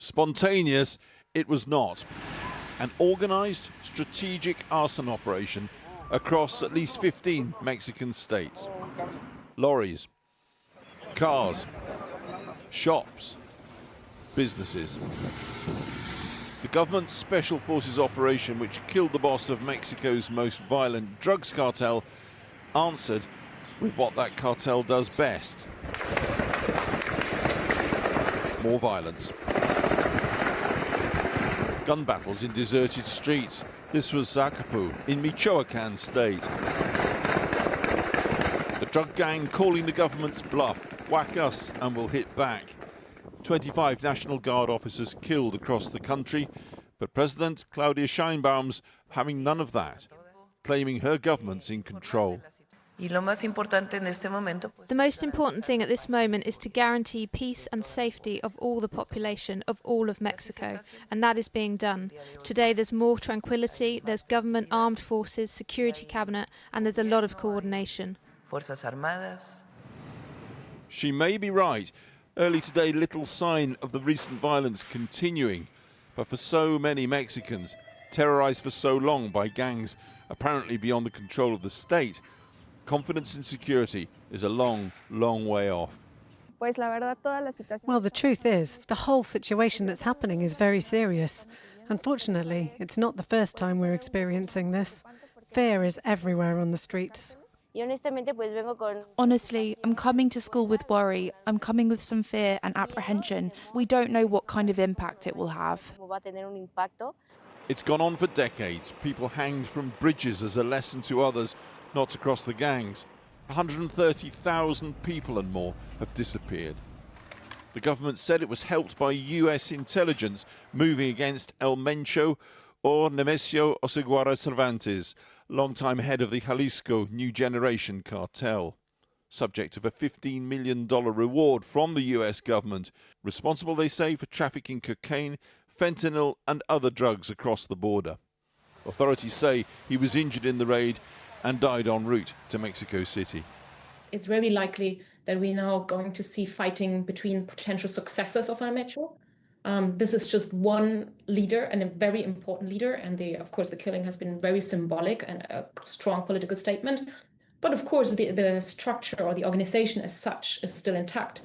Spontaneous, it was not. An organised, strategic arson operation across at least 15 Mexican states. Lorries, cars, shops, businesses. The government's Special Forces operation, which killed the boss of Mexico's most violent drugs cartel, answered with what that cartel does best. More violence. Gun battles in deserted streets. This was Zacapu in Michoacan state. The drug gang calling the government's bluff. Whack us and we'll hit back. 25 National Guard officers killed across the country, but President Claudia Sheinbaum's having none of that, claiming her government's in control. The most important thing at this moment is to guarantee peace and safety of all the population of all of Mexico, and that is being done. Today there's more tranquility, there's government armed forces, security cabinet, and there's a lot of coordination. She may be right. Early today, little sign of the recent violence continuing, but for so many Mexicans, terrorized for so long by gangs apparently beyond the control of the state, confidence in security is a long, long way off. Well, the truth is, the whole situation that's happening is very serious. Unfortunately, it's not the first time we're experiencing this. Fear is everywhere on the streets. Honestly, I'm coming to school with worry. I'm coming with some fear and apprehension. We don't know what kind of impact it will have. It's gone on for decades. People hanged from bridges as a lesson to others not to cross the gangs. 130,000 people and more have disappeared. The government said it was helped by US intelligence moving against El Mencho or Nemesio Oseguara Cervantes, longtime head of the Jalisco New Generation Cartel, subject of a $15 million reward from the US government, responsible, they say, for trafficking cocaine, fentanyl and other drugs across the border. Authorities say he was injured in the raid and died en route to Mexico City. It's very likely that we're now going to see fighting between potential successors of Mencho. This is just one leader and a very important leader. And of course, the killing has been very symbolic and a strong political statement. But of course, the structure or the organization as such is still intact.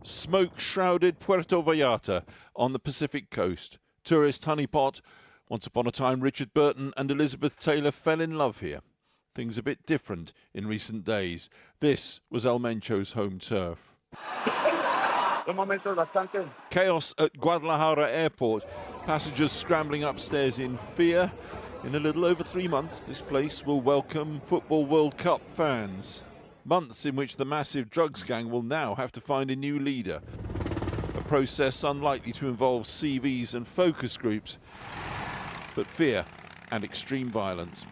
Smoke-shrouded Puerto Vallarta on the Pacific coast. Tourist honeypot. Once upon a time, Richard Burton and Elizabeth Taylor fell in love here. Things a bit different in recent days. This was El Mencho's home turf. Chaos at Guadalajara airport. Passengers scrambling upstairs in fear. In a little over 3 months, this place will welcome Football World Cup fans. Months in which the massive drugs gang will now have to find a new leader. A process unlikely to involve CVs and focus groups, but fear and extreme violence.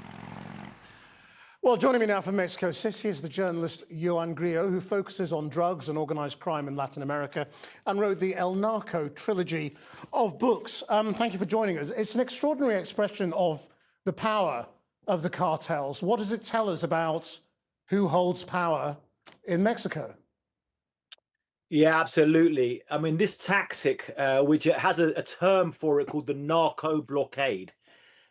Well, joining me now from Mexico City is the journalist Joan Grillo, who focuses on drugs and organized crime in Latin America and wrote the El Narco trilogy of books. Thank you for joining us. It's an extraordinary expression of the power of the cartels. What does it tell us about who holds power in Mexico? Yeah, absolutely. I mean, this tactic, which has a term for it called the narco blockade.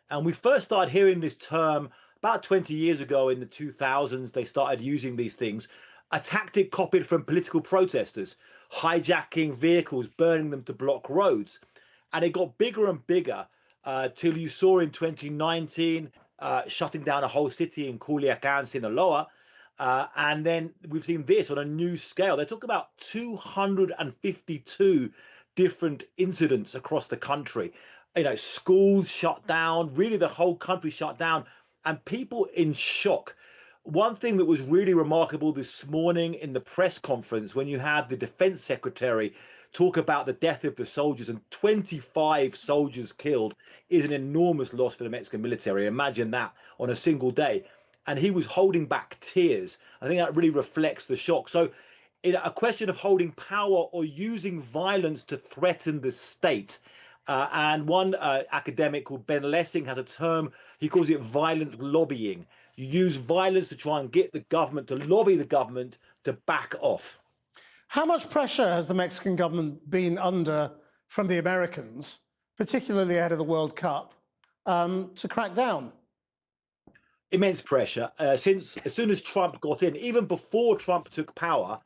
And we first started hearing this term about 20 years ago in the 2000s. They started using these things, a tactic copied from political protesters, hijacking vehicles, burning them to block roads. And it got bigger and bigger till you saw in 2019 shutting down a whole city in Culiacan, Sinaloa. And then we've seen this on a new scale. They talk about 252 different incidents across the country. You know, schools shut down, really the whole country shut down, and people in shock. One thing that was really remarkable this morning in the press conference, when you had the defense secretary talk about the death of the soldiers and 25 soldiers killed, is an enormous loss for the Mexican military. Imagine that on a single day. And he was holding back tears. I think that really reflects the shock. So a question of holding power or using violence to threaten the state. And one academic called Ben Lessing has a term, he calls it violent lobbying. You use violence to try and get the government, to lobby the government to back off. How much pressure has the Mexican government been under from the Americans, particularly ahead of the World Cup, to crack down? Immense pressure since as soon as Trump got in, even before Trump took power,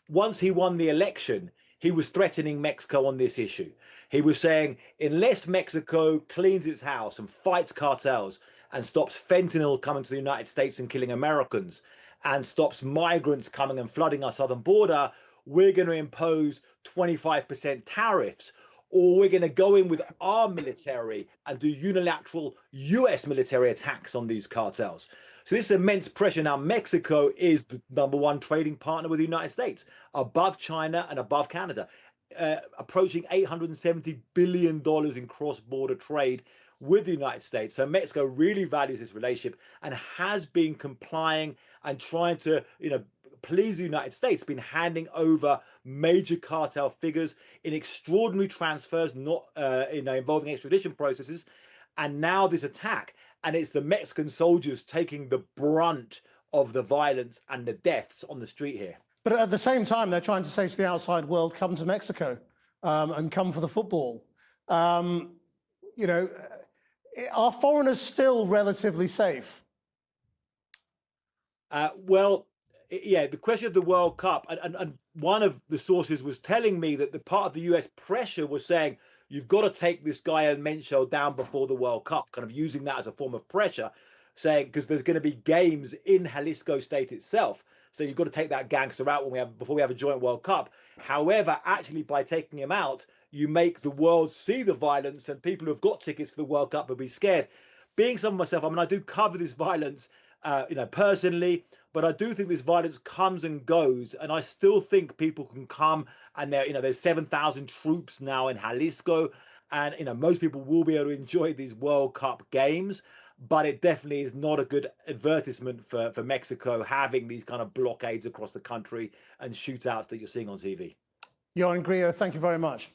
once he won the election, he was threatening Mexico on this issue. He was saying, unless Mexico cleans its house and fights cartels and stops fentanyl coming to the United States and killing Americans and stops migrants coming and flooding our southern border, we're going to impose 25% tariffs, or we're going to go in with our military and do unilateral US military attacks on these cartels. So this is immense pressure. Now, Mexico is the #1 trading partner with the United States, above China and above Canada, approaching $870 billion in cross-border trade with the United States. So Mexico really values this relationship and has been complying and trying to, please the United States, been handing over major cartel figures in extraordinary transfers, not involving extradition processes. And now this attack, and it's the Mexican soldiers taking the brunt of the violence and the deaths on the street here. But at the same time, they're trying to say to the outside world, come to Mexico and come for the football. Are foreigners still relatively safe? Well, yeah, the question of the World Cup, and one of the sources was telling me that the part of the US pressure was saying, you've got to take this guy Mencho down before the World Cup, kind of using that as a form of pressure, saying, because there's going to be games in Jalisco state itself. So you've got to take that gangster out before we have a joint World Cup. However, actually, by taking him out, you make the world see the violence, and people who've got tickets for the World Cup will be scared. Being someone myself, I mean, I do cover this violence, personally, but I do think this violence comes and goes, and I still think people can come, and there's 7,000 troops now in Jalisco, and most people will be able to enjoy these World Cup games, but it definitely is not a good advertisement for Mexico having these kind of blockades across the country and shootouts that you're seeing on TV. Johan Grillo, thank you very much.